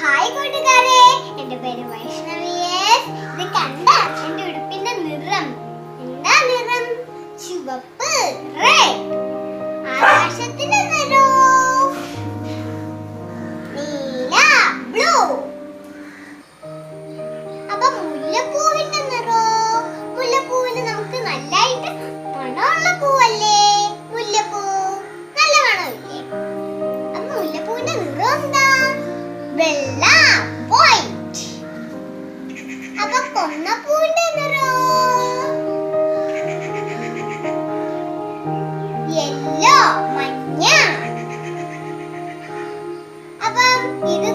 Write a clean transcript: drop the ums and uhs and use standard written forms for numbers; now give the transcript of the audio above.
Hi കൂട്ടുകാരെ, എന്റെ പേര് വൈഷ്ണവി എസ്. ഇത് കണ്ട എന്റെ ഉടുപ്പിന്റെ നിറം എന്താ നിറം? ചുവപ്പ്, റെഡ്. ആകാശത്തിന്റെ നിറോ നീല, ബ്ലൂ. അപ്പൊ മുല്ലപ്പൂവിന്റെ നിറോ? മുല്ലപ്പൂവിന് നമുക്ക് നല്ലായിട്ട് മണമുള്ള പൂവല്ലേ മുല്ലപ്പൂ? നല്ല മണമില്ലേ? അപ്പൊ മുല്ലപ്പൂവിന്റെ നിറം എന്താ? വെള്ള, വൈറ്റ്. അപ്പൊ കൊന്നപ്പൂവിന്റെ നിറോ? യെല്ലോ, മഞ്ഞ. അപ്പം ഇത്